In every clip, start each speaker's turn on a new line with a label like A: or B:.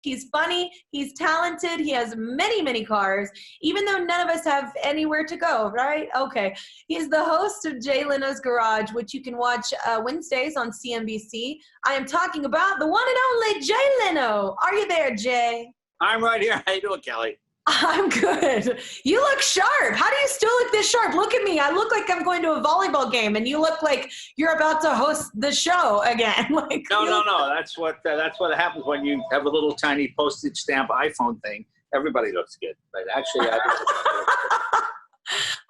A: He's funny. He's talented. He has many, many cars, even though none of us have anywhere to go, right? Okay. He's the host of Jay Leno's Garage, which you can watch Wednesdays on CNBC. I am talking about the one and only Jay Leno. Are you there, Jay?
B: I'm right here. How you doing, Kelly?
A: I'm good. You look sharp. How do you still look this sharp? Look at me. I look like I'm going to a volleyball game, and you look like you're about to host the show again. Like,
B: No. That's what happens when you have a little tiny postage stamp iPhone thing. Everybody looks good, but actually,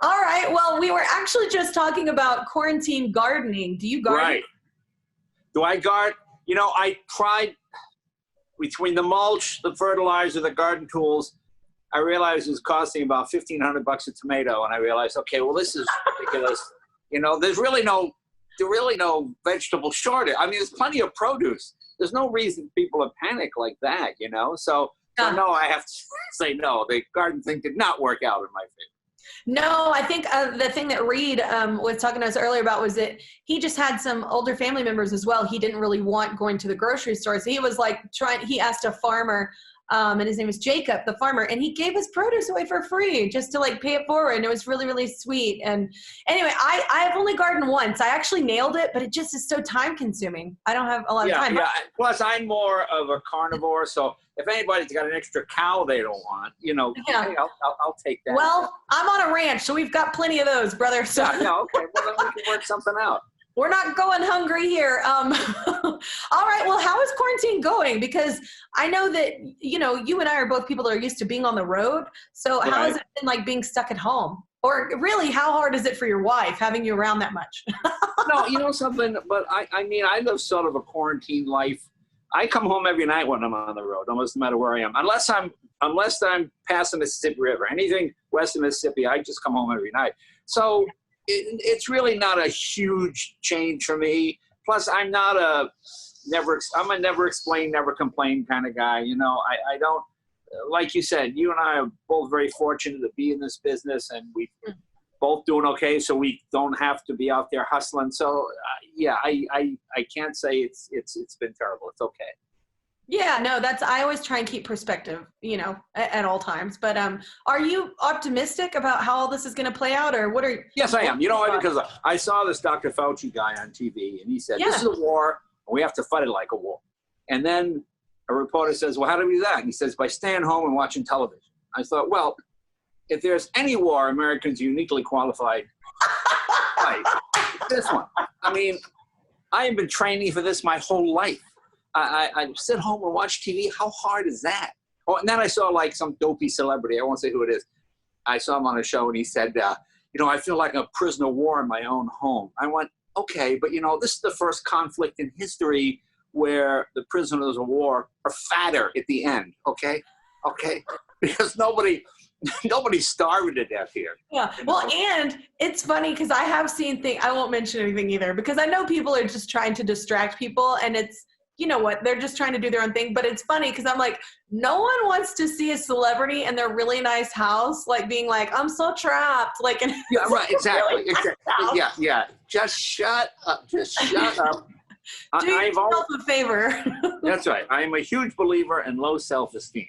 A: All right. Well, we were actually just talking about quarantine gardening. Do you garden?
B: Right. Do I garden? You know, I tried between the mulch, the fertilizer, the garden tools. I realized it was costing about $1,500 a tomato, and I realized, okay, well, this is ridiculous. You know, there's really no vegetable shortage. I mean, there's plenty of produce. There's no reason people are panicked like that, you know. So no, I have to say no. The garden thing did not work out in my favor.
A: No, I think the thing that Reed was talking to us earlier about was that he just had some older family members as well. He didn't really want going to the grocery store, so he was like he asked a farmer. And his name is Jacob, the farmer, and he gave his produce away for free just to like pay it forward. And it was really, really sweet. And anyway, I have only gardened once. I actually nailed it, but it just is so time consuming. I don't have a lot of time.
B: Yeah. Plus, I'm more of a carnivore, so if anybody's got an extra cow they don't want, you know, hey, I'll take that.
A: Well, I'm on a ranch, so we've got plenty of those, brother. So
B: okay. Well, then we can work something out.
A: We're not going hungry here. All right. Well, how is quarantine going? Because I know that, you know, you and I are both people that are used to being on the road. So how has it been like being stuck at home? Or really, how hard is it for your wife having you around that much?
B: No, you know something, but I mean, I live sort of a quarantine life. I come home every night when I'm on the road, almost no matter where I am. Unless I'm passing the Mississippi River, anything west of Mississippi, I just come home every night. So it's really not a huge change for me. Plus, I'm a never explain, never complain kind of guy. You know, I don't, like you said, you and I are both very fortunate to be in this business, and we both doing okay, so we don't have to be out there hustling. So yeah, I can't say it's been terrible. It's okay.
A: Yeah, no, I always try and keep perspective, you know, at all times. But are you optimistic about how all this is going to play out, or what are you?
B: Yes, I am. You know, because I saw this Dr. Fauci guy on TV, and he said, this is a war, and we have to fight it like a war. And then a reporter says, well, how do we do that? And he says, by staying home and watching television. I thought, well, if there's any war Americans are uniquely qualified to fight, this one. I mean, I have been training for this my whole life. I sit home and watch TV. How hard is that? Oh, and then I saw like some dopey celebrity. I won't say who it is. I saw him on a show, and he said, you know, I feel like a prisoner of war in my own home. I went, okay, but you know, this is the first conflict in history where the prisoners of war are fatter at the end. Okay, because nobody's starving to death here.
A: Yeah. Well, and it's funny because I have seen things. I won't mention anything either because I know people are just trying to distract people, and it's. You know what, they're just trying to do their own thing. But it's funny because I'm like, no one wants to see a celebrity in their really nice house, like being like, I'm so trapped. Like,
B: yeah, right, exactly. Really exactly. Yeah. Just shut up. Just shut up.
A: Do yourself a favor.
B: That's right. I am a huge believer in low self-esteem.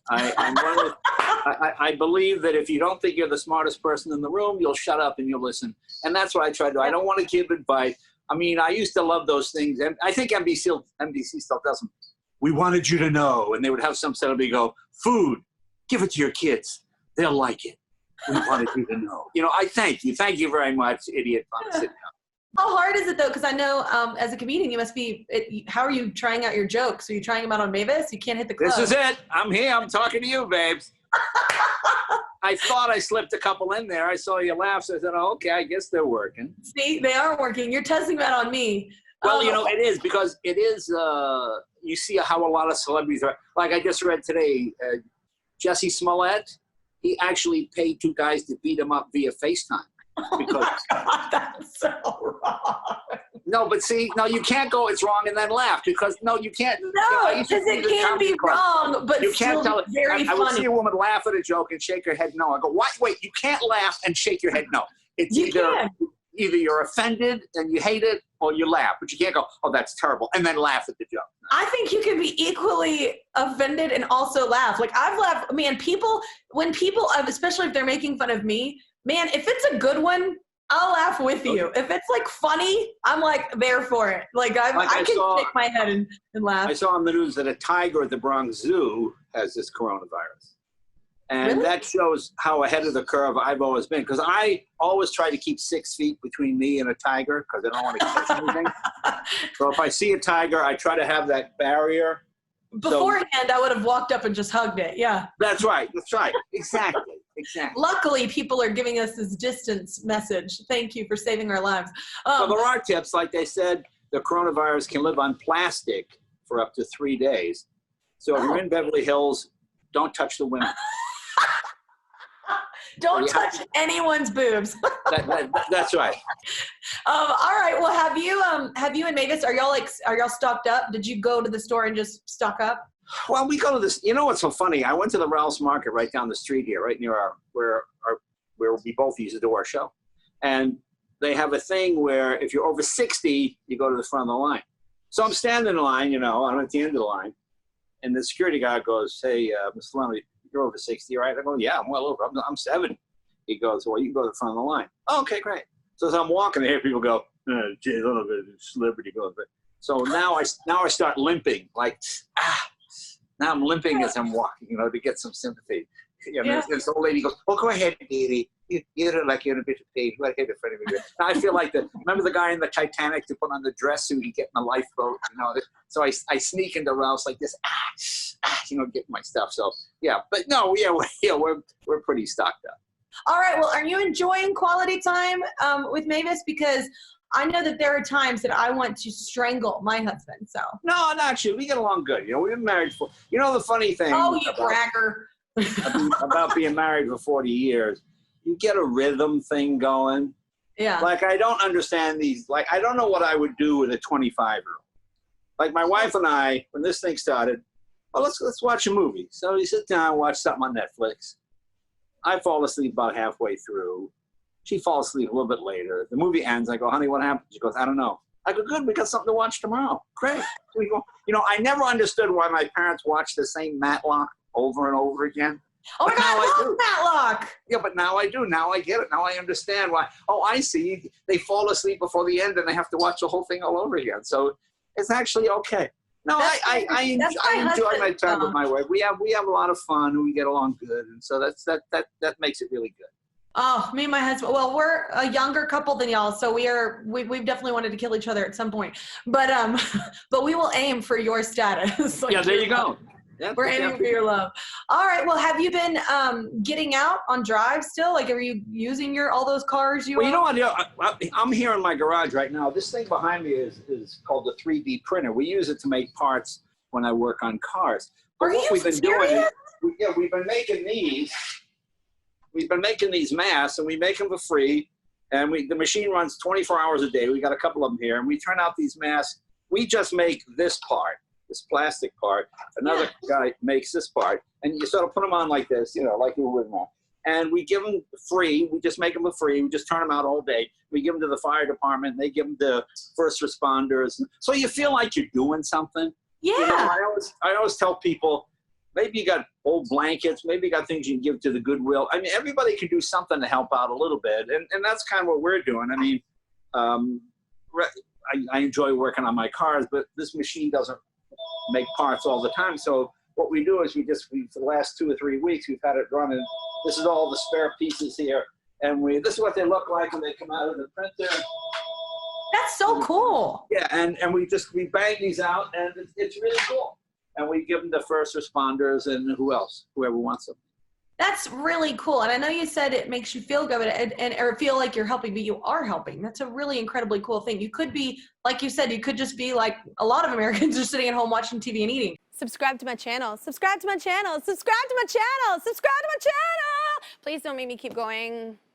B: I believe that if you don't think you're the smartest person in the room, you'll shut up and you'll listen. And that's what I try to do. I don't want to give advice. I mean, I used to love those things. And I think NBC still does them. We wanted you to know. And they would have some celebrity go, food, give it to your kids. They'll like it. We wanted you to know. You know, I thank you. Thank you very much, idiot.
A: How hard is it, though? Because I know as a comedian, you must be, how are you trying out your jokes? Are you trying them out on Mavis? You can't hit the club.
B: This is it. I'm here. I'm talking to you, babes. I thought I slipped a couple in there. I saw you laugh, so I said, oh, okay, I guess they're working.
A: See, they are working. You're testing that on me.
B: Well, you know, it is because it is, you see how a lot of celebrities are. Like I just read today, Jussie Smollett, he actually paid two guys to beat him up via FaceTime. Because,
A: oh my God, that's so wrong.
B: No, but see, no, you can't go, it's wrong, and then laugh, because, no, you can't.
A: No, because it can be wrong, but you can't tell it. Very funny.
B: I would see a woman laugh at a joke and shake her head no. I go, what? Wait, you can't laugh and shake your head no. It's either you're offended and you hate it, or you laugh, but you can't go, oh, that's terrible, and then laugh at the joke. No.
A: I think you can be equally offended and also laugh. Like I've laughed, man, when people, especially if they're making fun of me, man, if it's a good one, I'll laugh with you. If it's like funny, I'm like there for it. Like I can shake my head and laugh.
B: I saw on the news that a tiger at the Bronx Zoo has this coronavirus. And
A: really?
B: That shows how ahead of the curve I've always been. Because I always try to keep 6 feet between me and a tiger because I don't want to catch anything. So if I see a tiger, I try to have that barrier.
A: Beforehand, I would have walked up and just hugged it. Yeah.
B: That's right. Exactly.
A: Luckily, people are giving us this distance message. Thank you for saving our lives.
B: So there are tips. Like they said, the coronavirus can live on plastic for up to 3 days. So if you're in Beverly Hills, don't touch the women.
A: Don't touch anyone's boobs.
B: That's right.
A: All right. Well, have you and Mavis, are y'all stocked up? Did you go to the store and just stock up?
B: Well, we go to this. You know what's so funny? I went to the Ralph's Market right down the street here, right near where we both used to do our show, and they have a thing where if you're over 60, you go to the front of the line. So I'm standing in line, I'm at the end of the line, and the security guard goes, "Hey, Mr. Leno, you're over 60, right?" I go, "Yeah, I'm well over. I'm 70. He goes, "Well, you can go to the front of the line." Oh, okay, great. So as I'm walking there, people go, "Geez, I don't know if it's celebrity goes." So now I start limping, like Now I'm limping as I'm walking, to get some sympathy. This old lady goes, "Oh, go ahead, dearie. You look like you're in a bit of pain. Go ahead in front of me." Now I feel like remember the guy in the Titanic to put on the dress suit, he get in the lifeboat, So I sneak into Ralph's like this, get my stuff. So yeah, but no, we're pretty stocked up.
A: All right. Well, are you enjoying quality time with Mavis? Because I know that there are times that I want to strangle my husband. So
B: no, not you. We get along good. We've been married for. The funny thing.
A: Oh, you bragger.
B: about being married for 40 years, you get a rhythm thing going.
A: Yeah.
B: Like I don't understand these. Like I don't know what I would do with a 25-year-old. Like my wife and I, when this thing started, well, let's watch a movie. So we sit down and watch something on Netflix. I fall asleep about halfway through. She falls asleep a little bit later. The movie ends. I go, "Honey, what happened?" She goes, "I don't know." I go, "Good, we got something to watch tomorrow." Great. We go, I never understood why my parents watched the same Matlock over and over again.
A: Oh my God, I love Matlock.
B: Yeah, but now I do. Now I get it. Now I understand why. Oh, I see. They fall asleep before the end and they have to watch the whole thing all over again. So it's actually okay. No, I enjoy my time with my wife. We have a lot of fun and we get along good, and so that makes it really good.
A: Oh, me and my husband. Well, we're a younger couple than y'all, so we've definitely wanted to kill each other at some point. But but we will aim for your status.
B: Yeah, there you go. Yeah,
A: we're aiming for your love. All right. Well, have you been getting out on drives still? Like, are you using all those cars you?
B: Well, I'm here in my garage right now. This thing behind me is called the 3D printer. We use it to make parts when I work on cars.
A: But what we've been doing
B: we've been making these. We've been making these masks, and we make them for free. And the machine runs 24 hours a day. We got a couple of them here, and we turn out these masks. We just make this part, this plastic part. Another guy makes this part, and you sort of put them on like this, like you would now. And we give them free. We just make them for free. We just turn them out all day. We give them to the fire department. And they give them to first responders. So you feel like you're doing something.
A: Yeah.
B: I always tell people, maybe you got old blankets, maybe you got things you can give to the Goodwill. I mean, everybody can do something to help out a little bit, and that's kind of what we're doing. I mean, I enjoy working on my cars, but this machine doesn't make parts all the time. So what we do is we for the last 2 or 3 weeks, we've had it running. This is all the spare pieces here, and this is what they look like when they come out of the printer.
A: That's so cool.
B: Yeah, and we bang these out, and it's really cool. And we give them to first responders and whoever wants them.
A: That's really cool. And I know you said it makes you feel good or feel like you're helping, but you are helping. That's a really incredibly cool thing. You could be, like you said, you could just be like a lot of Americans are sitting at home watching TV and eating.
C: Subscribe to my channel. Subscribe to my channel. Subscribe to my channel. Subscribe to my channel. Please don't make me keep going.